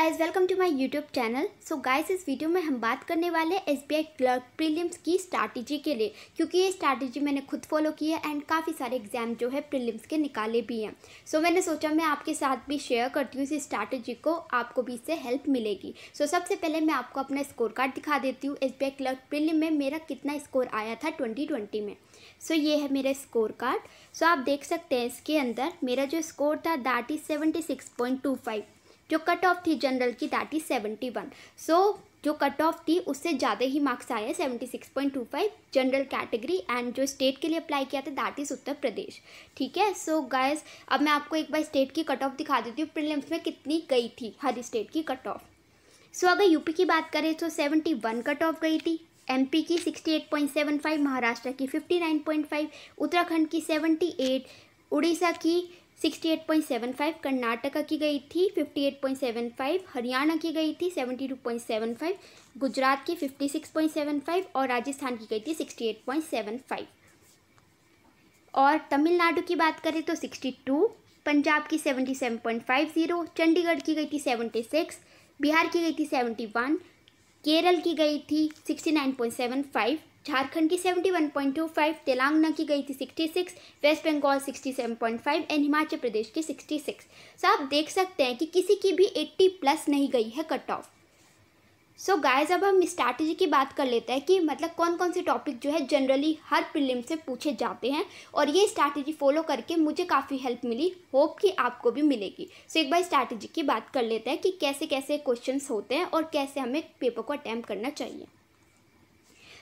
Guys, welcome to my YouTube channel. So guys, इस video में हम बात करने वाले हैं एसबीआई क्लर्क प्रीलिम्स की स्ट्रैटेजी के लिए, क्योंकि ये स्ट्रैटेजी मैंने खुद फॉलो की है एंड काफ़ी सारे एग्जाम जो है प्रीलिम्स के निकाले भी हैं। सो मैंने सोचा मैं आपके साथ भी शेयर करती हूँ इस स्ट्रैटेजी को, आपको भी इससे हेल्प मिलेगी। सो सबसे पहले मैं आपको अपना स्कोर कार्ड दिखा देती हूँ। एसबीआई क्लर्क प्रीलिम में मेरा कितना स्कोर आया था 2020 में। सो ये है मेरा स्कोर कार्ड। सो आप देख सकते हैं इसके अंदर मेरा जो स्कोर था दैट इज़ 76.25। जो कट ऑफ थी जनरल की दैट इज 71। सो जो कट ऑफ थी उससे ज़्यादा ही मार्क्स आए 76.25 जनरल कैटेगरी, एंड जो स्टेट के लिए अप्लाई किया था दैट इज़ उत्तर प्रदेश। ठीक है। सो गाइस, अब मैं आपको एक बार स्टेट की कट ऑफ दिखा देती हूँ प्रीलिम्स में कितनी गई थी हर स्टेट की कट ऑफ। सो अगर यूपी की बात करें तो 71 कट ऑफ गई थी, एमपी की 68.75, महाराष्ट्र की 59.5, उत्तराखंड की 78, उड़ीसा की 68.75, कर्नाटका की गई थी 58.75, हरियाणा की गई थी 72.75, गुजरात की 56.75 और राजस्थान की गई थी 68.75। और तमिलनाडु की बात करें तो 62, पंजाब की 77.50, चंडीगढ़ की गई थी 76, बिहार की गई थी 71, केरल की गई थी 69.75, झारखंड की 71.25, तेलंगाना की गई थी 66, वेस्ट बंगाल 67.5 एंड हिमाचल प्रदेश की 66। सो आप देख सकते हैं कि किसी की भी 80 प्लस नहीं गई है कट ऑफ। सो गाइस, अब हम स्ट्रैटेजी की बात कर लेते हैं कि मतलब कौन कौन से टॉपिक जो है जनरली हर प्रीलिम से पूछे जाते हैं, और ये स्ट्रैटेजी फॉलो करके मुझे काफ़ी हेल्प मिली, होप कि आपको भी मिलेगी। सो एक बार स्ट्रैटेजी की बात कर लेते हैं कि कैसे कैसे क्वेश्चंस होते हैं और कैसे हमें पेपर को अटैम्प्ट करना चाहिए।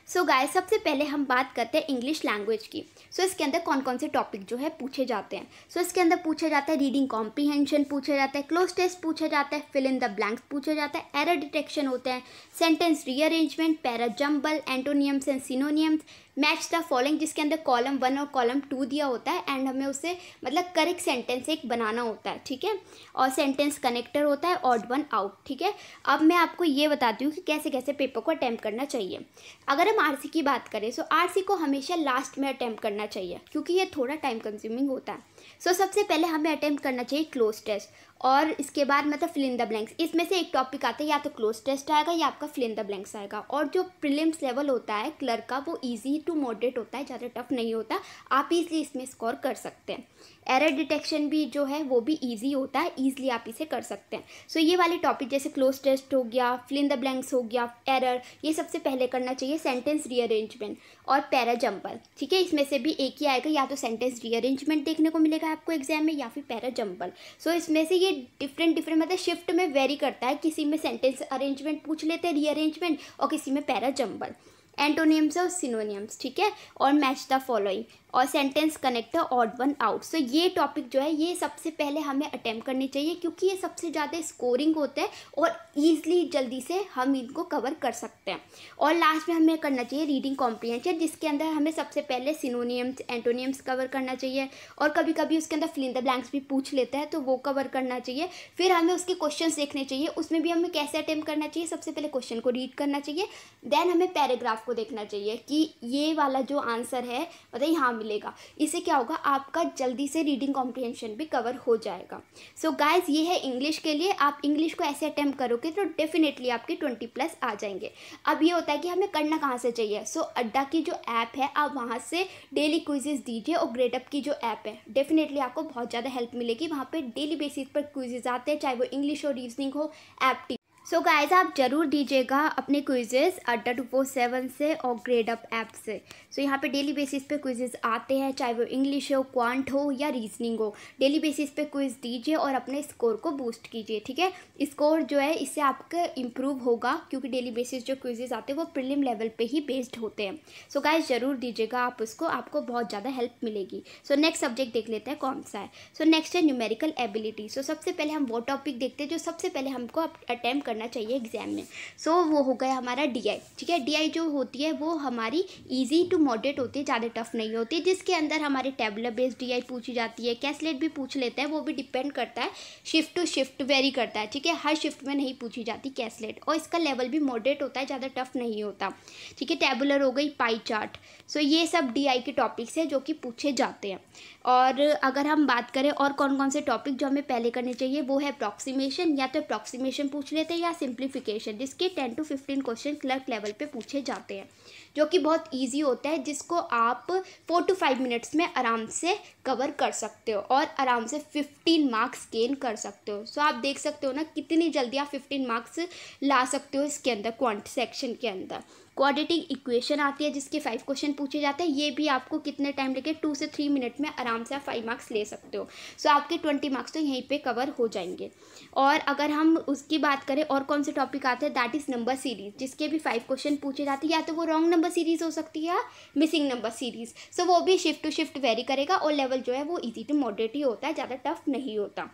सो गाइस, सबसे पहले हम बात करते हैं इंग्लिश लैंग्वेज की। सो इसके अंदर कौन कौन से टॉपिक जो है पूछे जाते हैं। सो इसके अंदर पूछा जाता है रीडिंग कॉम्प्रीहेंशन पूछा जाता है, क्लोज टेस्ट पूछा जाता है, फिल इन द ब्लैंक्स पूछा जाता है, एरर डिटेक्शन होते हैं, sentence rearrangement, para jumble, एंटोनियम्स and synonyms, match the following जिसके अंदर कॉलम 1 और कॉलम 2 दिया होता है एंड हमें उसे मतलब करेक्ट सेंटेंस एक बनाना होता है। ठीक है। और सेंटेंस कनेक्टर होता है, ऑड वन आउट। ठीक है। अब मैं आपको ये बताती हूँ कि कैसे कैसे पेपर को अटैम्प्ट करना चाहिए। अगर हम आरसी की बात करें तो आरसी को हमेशा लास्ट में अटैम्प्ट करना चाहिए, क्योंकि ये थोड़ा टाइम कंज्यूमिंग होता है। सो सबसे पहले हमें अटैम्प्ट करना चाहिए क्लोज टेस्ट, और इसके बाद मतलब फिल इन द ब्लैंक्स। इसमें से एक टॉपिक आता है, या तो क्लोज टेस्ट आएगा या आपका फिल इन द ब्लैंक्स आएगा। और जो प्रीलिम्स लेवल होता है क्लर्क का वो इजी टू मॉडरेट होता है, ज़्यादा टफ नहीं होता, आप इजीली इसमें स्कोर कर सकते हैं। एरर डिटेक्शन भी जो है वो भी इजी होता है, ईजिली आप इसे कर सकते हैं। सो ये वाले टॉपिक जैसे क्लोज टेस्ट हो गया, फिल इन द ब्लैंक्स हो गया, एरर, ये सबसे पहले करना चाहिए। सेंटेंस रीअरेंजमेंट और पैरा जंबल। ठीक है। इसमें से भी एक ही आएगा, या तो सेंटेंस रीअरेंजमेंट देखने को मिलेगा आपको एग्जाम में या फिर पैरा जंबल। सो इसमें से ये डिफरेंट मतलब शिफ्ट में वेरी करता है, किसी में सेंटेंस अरेंजमेंट पूछ लेते हैं रीअरेंजमेंट और किसी में पैरा जंबल, एंटोनियम्स और सिनोनियम्स। ठीक है। और मैच द फॉलोइंग और sentence connector, odd one out. So ये टॉपिक जो है ये सबसे पहले हमें अटेम्प्ट करनी चाहिए, क्योंकि ये सबसे ज़्यादा स्कोरिंग होते हैं और ईजिली जल्दी से हम इनको कवर कर सकते हैं। और लास्ट में हमें करना चाहिए रीडिंग कॉम्प्रीहेंशन, जिसके अंदर हमें सबसे पहले सिनोनियम्स, एंटोनियम्स कवर करना चाहिए, और कभी कभी उसके अंदर फिल इन द ब्लैंक्स भी पूछ लेते हैं तो वो कवर करना चाहिए। फिर हमें उसके क्वेश्चन देखने चाहिए, उसमें भी हमें कैसे अटेम्प्ट करना चाहिए। सबसे पहले क्वेश्चन को रीड करना चाहिए, देन हमें पैराग्राफ को देखना चाहिए कि ये वाला जो आंसर है मतलब यहाँ मिलेगा। इससे क्या होगा, आपका जल्दी से रीडिंग कॉम्प्रीहेंशन भी कवर हो जाएगा। सो गाइस, ये है इंग्लिश के लिए। आप इंग्लिश को ऐसे अटेम्प्ट करोगे तो डेफिनेटली आपके 20 प्लस आ जाएंगे। अब ये होता है कि हमें करना कहाँ से चाहिए। सो अड्डा की जो ऐप है आप वहाँ से डेली क्विजेज दीजिए, और ग्रेडअप की जो ऐप है डेफिनेटली आपको बहुत ज़्यादा हेल्प मिलेगी। वहाँ पर डेली बेसिस पर क्विजेज आते हैं, चाहे वो इंग्लिश हो, रीजनिंग हो, एप्टी। सो गाइस, आप ज़रूर दीजिएगा अपने क्विजेस अड्डा 247 से और ग्रेडअप ऐप से। सो यहाँ पे डेली बेसिस पे क्विजेस आते हैं, चाहे वो इंग्लिश हो, क्वांट हो या रीजनिंग हो। डेली बेसिस पे क्विज दीजिए और अपने स्कोर को बूस्ट कीजिए। ठीक है। स्कोर जो है इससे आपका इम्प्रूव होगा, क्योंकि डेली बेसिस जो क्विजेस आते हैं वो प्रीलिम लेवल पे ही बेस्ड होते हैं। सो गाइस, ज़रूर दीजिएगा आप उसको, आपको बहुत ज़्यादा हेल्प मिलेगी। सो नेक्स्ट सब्जेक्ट देख लेते हैं कौन सा है। सो नेक्स्ट है न्यूमेरिकल एबिलिटी। सो सबसे पहले हम वो टॉपिक देखते हैं जो सबसे पहले हमको अटैम्प्ट करना चाहिए एग्जाम में। सो वो हो गया हमारा DI, ठीक है। DI जो होती है वो हमारी ईजी टू मॉडरेट होती है, ज़्यादा टफ नहीं होती, जिसके अंदर हमारे टेबुलर बेस्ड DI पूछी जाती है। कैसलेट भी पूछ लेते हैं, वो भी डिपेंड करता है, शिफ्ट टू शिफ्ट वेरी करता है, ठीक है। हर शिफ्ट में नहीं पूछी जाती कैसलेट, और इसका लेवल भी मॉडरेट होता है, ज़्यादा टफ नहीं होता, ठीक है। टेबुलर हो गई, पाई चार्ट। सो ये सब DI के टॉपिक्स हैं जो कि पूछे जाते हैं। और अगर हम बात करें और कौन कौन से टॉपिक जो हमें पहले करने चाहिए, वो है अप्रॉक्सीमेशन, या तो अप्रॉक्सीमेशन पूछ लेते हैं या सिंप्लीफिकेशन, जिसके 10 to 15 क्वेश्चन क्लर्क लेवल पे पूछे जाते हैं, जो कि बहुत इजी होता है, जिसको आप 4 to 5 मिनट्स में आराम से कवर कर सकते हो और आराम से 15 मार्क्स गेन कर सकते हो। सो आप देख सकते हो ना कितनी जल्दी आप 15 मार्क्स ला सकते हो इसके अंदर, क्वांट सेक्शन के अंदर। क्वाड्रेटिक इक्वेशन आती है जिसके 5 क्वेश्चन पूछे जाते हैं, ये भी आपको कितने टाइम लगे, 2 से 3 मिनट में आराम से आप 5 मार्क्स ले सकते हो। सो आपके 20 मार्क्स तो यहीं पे कवर हो जाएंगे। और अगर हम उसकी बात करें और कौन से टॉपिक आते हैं, दैट इज़ नंबर सीरीज, जिसके भी 5 क्वेश्चन पूछे जाते हैं, या तो वो रॉन्ग नंबर सीरीज हो सकती है या मिसिंग नंबर सीरीज। सो वो भी शिफ्ट टू शिफ्ट वेरी करेगा, और लेवल जो है वो ईजी टू मॉडरेट ही होता है, ज़्यादा टफ नहीं होता।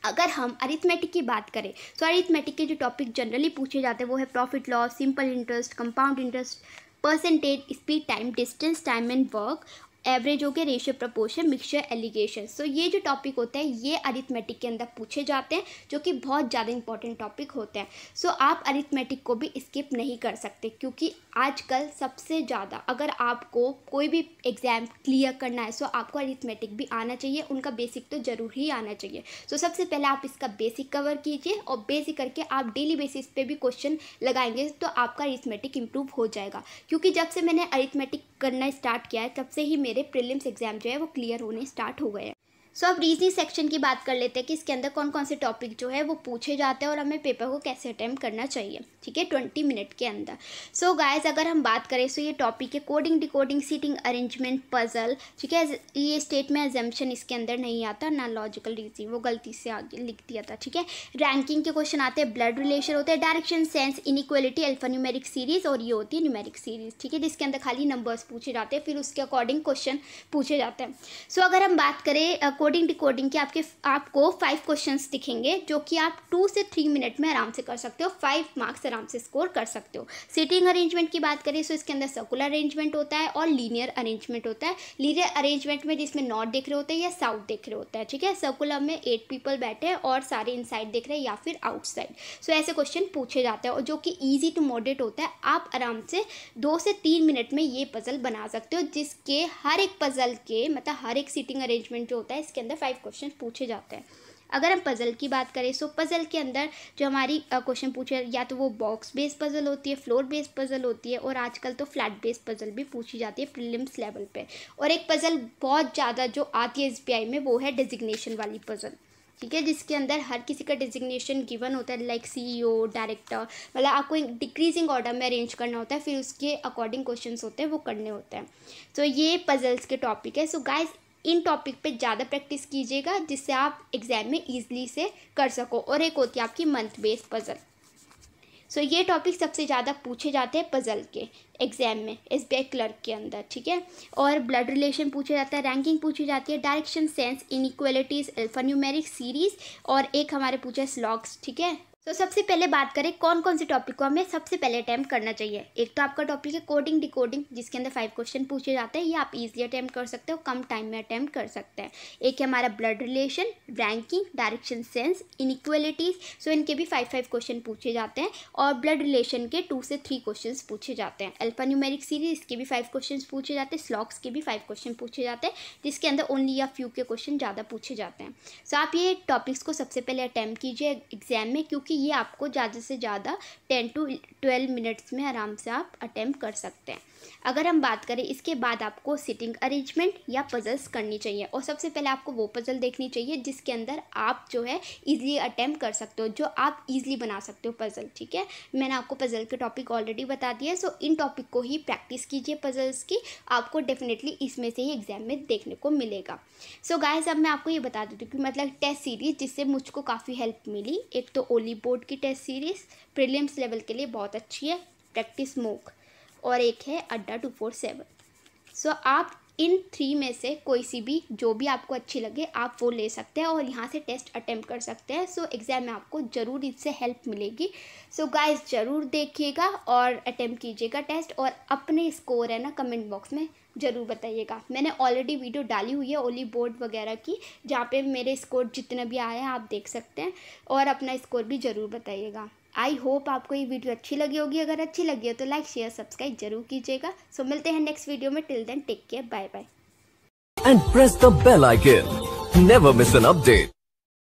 अगर हम अरिथमेटिक की बात करें तो अरिथमेटिक के जो टॉपिक जनरली पूछे जाते हैं वो है profit loss, simple interest, compound interest, percentage, speed, time, distance, time and work, average हो गया, रेशियो, प्रपोर्शन, मिक्सचर, एलिगेशन। सो ये जो टॉपिक होते हैं ये अरिथमेटिक के अंदर पूछे जाते हैं, जो कि बहुत ज़्यादा इंपॉर्टेंट टॉपिक होते हैं। सो आप अरिथमेटिक को भी स्किप नहीं कर सकते, क्योंकि आजकल सबसे ज़्यादा अगर आपको कोई भी एग्ज़ाम क्लियर करना है, सो आपको अरिथमेटिक भी आना चाहिए, उनका बेसिक तो ज़रूर ही आना चाहिए। सो सबसे पहले आप इसका बेसिक कवर कीजिए, और बेसिक करके आप डेली बेसिस पे भी क्वेश्चन लगाएंगे तो आपका अरिथमेटिक इंप्रूव हो जाएगा। क्योंकि जब से मैंने अरिथमेटिक करना स्टार्ट किया है, तब से ही मेरे प्रीलिम्स एग्जाम जो है वो क्लियर होने स्टार्ट हो गए हैं। सो अब रीजनिंग सेक्शन की बात कर लेते हैं कि इसके अंदर कौन कौन से टॉपिक जो है वो पूछे जाते हैं और हमें पेपर को कैसे अटेम्प्ट करना चाहिए, ठीक है, 20 मिनट के अंदर। सो गाइस अगर हम बात करें सो ये टॉपिक है coding, decoding, seating arrangement, puzzle, ठीक है। ये स्टेट में एजम्पशन इसके अंदर नहीं आता, ना लॉजिकल रीजनिंग, वो गलती से आगे लिख दिया था, ठीक है। रैंकिंग के क्वेश्चन आते हैं, ब्लड रिलेशन होते हैं, direction, sense, inequality, alphanumeric series, और ये होती है न्यूमेरिक सीरीज, ठीक है, जिसके अंदर खाली नंबर्स पूछे जाते हैं, फिर उसके अकॉर्डिंग क्वेश्चन पूछे जाते हैं। सो अगर हम बात करें कोडिंग डिकोडिंग के, आपको 5 क्वेश्चंस दिखेंगे, जो कि आप 2 से 3 मिनट में आराम से कर सकते हो, 5 मार्क्स आराम से स्कोर कर सकते हो। सीटिंग अरेंजमेंट की बात करें तो इसके अंदर सर्कुलर अरेंजमेंट होता है और लीनियर अरेंजमेंट होता है। लीनियर अरेंजमेंट में जिसमें नॉर्थ देख रहे होते हैं या साउथ देख रहे होते हैं, ठीक है। सर्कुलर में 8 पीपल बैठे हैं और सारे इनसाइड देख रहे हैं या फिर आउटसाइड। सो ऐसे क्वेश्चन पूछे जाते हैं, और जो कि ईजी टू मॉडरेट होता है। आप आराम से 2 से 3 मिनट में ये पजल बना सकते हो, जिसके हर एक पजल के मतलब हर एक सीटिंग अरेंजमेंट जो होता है इसके अंदर 5 क्वेश्चन पूछे जाते हैं। अगर हम पजल की बात करें सो पजल के अंदर जो हमारी क्वेश्चन पूछे, या तो वो बॉक्स बेस्ड पजल होती है, फ्लोर बेस्ड पजल होती है, और आजकल तो फ्लैट बेस्ड पजल भी पूछी जाती है प्रीलिम्स लेवल पे। और एक पजल बहुत ज़्यादा जो आती है SBI में, वो है डेजिग्नेशन वाली पजल, ठीक है, जिसके अंदर हर किसी का डेजिग्नेशन गिवन होता है, लाइक CEO, डायरेक्टर, मतलब आपको एक डिक्रीजिंग ऑर्डर में अरेंज करना होता है, फिर उसके अकॉर्डिंग क्वेश्चंस होते हैं वो करने होते हैं। तो ये पजल्स के टॉपिक है। सो गाइज इन टॉपिक पे ज़्यादा प्रैक्टिस कीजिएगा, जिससे आप एग्ज़ाम में ईजिली से कर सको। और एक होती है आपकी मंथ बेस्ड पजल। सो ये टॉपिक सबसे ज़्यादा पूछे जाते हैं पजल के एग्जाम में SBI क्लर्क के अंदर, ठीक है। और ब्लड रिलेशन पूछा जाता है, रैंकिंग पूछी जाती है, direction, sense, inequalities, alphanumeric series, और एक हमारे पूछा स्लॉग्स, ठीक है। तो सबसे पहले बात करें कौन कौन से टॉपिक को हमें सबसे पहले अटैम्प्ट करना चाहिए। एक तो आपका टॉपिक है कोडिंग डिकोडिंग, जिसके अंदर 5 क्वेश्चन पूछे जाते हैं, ये आप इजीली अटैम्प्ट कर सकते हो, कम टाइम में अटैम्प्ट कर सकते हैं। एक है हमारा blood relation, ranking, direction, sense, inequalities, so इनके भी 5 क्वेश्चन पूछे जाते हैं। और ब्लड रिलेशन के 2 से 3 क्वेश्चन पूछे जाते हैं। अल्फान्यूमेरिक सीरीज, इसके भी 5 क्वेश्चन पूछे जाते हैं। स्लॉग्स के भी 5 क्वेश्चन पूछे जाते हैं, जिसके अंदर ओनली या फ्यू के क्वेश्चन ज़्यादा पूछे जाते हैं। सो आप ये टॉपिक्स को सबसे पहले अटैम्प्ट कीजिए एग्जाम में, क्योंकि ये आपको ज़्यादा से ज़्यादा 10 to 12 मिनट्स में आराम से आप अटैम्प्ट कर सकते हैं। अगर हम बात करें इसके बाद आपको सिटिंग अरेंजमेंट या पजल्स करनी चाहिए, और सबसे पहले आपको वो पजल देखनी चाहिए जिसके अंदर आप जो है इजीली अटैम्प्ट कर सकते हो, जो आप इजीली बना सकते हो पजल, ठीक है। मैंने आपको पजल के टॉपिक ऑलरेडी बता दिया है। सो इन टॉपिक को ही प्रैक्टिस कीजिए पजल्स की, आपको डेफिनेटली इसमें से ही एग्जाम में देखने को मिलेगा। सो गाइस अब मैं आपको ये बता देती हूँ कि मतलब टेस्ट सीरीज जिससे मुझको काफ़ी हेल्प मिली। एक तो ओली बोर्ड की टेस्ट सीरीज़ प्रीलिम्स लेवल के लिए बहुत अच्छी है, प्रैक्टिस मोक, और एक है अड्डा 247। सो आप इन 3 में से कोई सी भी जो भी आपको अच्छी लगे आप वो ले सकते हैं और यहाँ से टेस्ट अटेम्प्ट कर सकते हैं। सो एग्ज़ाम में आपको ज़रूर इससे हेल्प मिलेगी। सो गाइस ज़रूर देखिएगा और अटेम्प्ट कीजिएगा टेस्ट, और अपने स्कोर है ना कमेंट बॉक्स में ज़रूर बताइएगा। मैंने ऑलरेडी वीडियो डाली हुई है ओली बोर्ड वगैरह की, जहाँ पे मेरे स्कोर जितने भी आए हैं आप देख सकते हैं, और अपना स्कोर भी ज़रूर बताइएगा। आई होप आपको ये वीडियो अच्छी लगी होगी। अगर अच्छी लगी हो तो लाइक शेयर सब्सक्राइब जरूर कीजिएगा। सो मिलते हैं नेक्स्ट वीडियो में। Till then take care, bye bye. And press the bell icon. Never miss an update.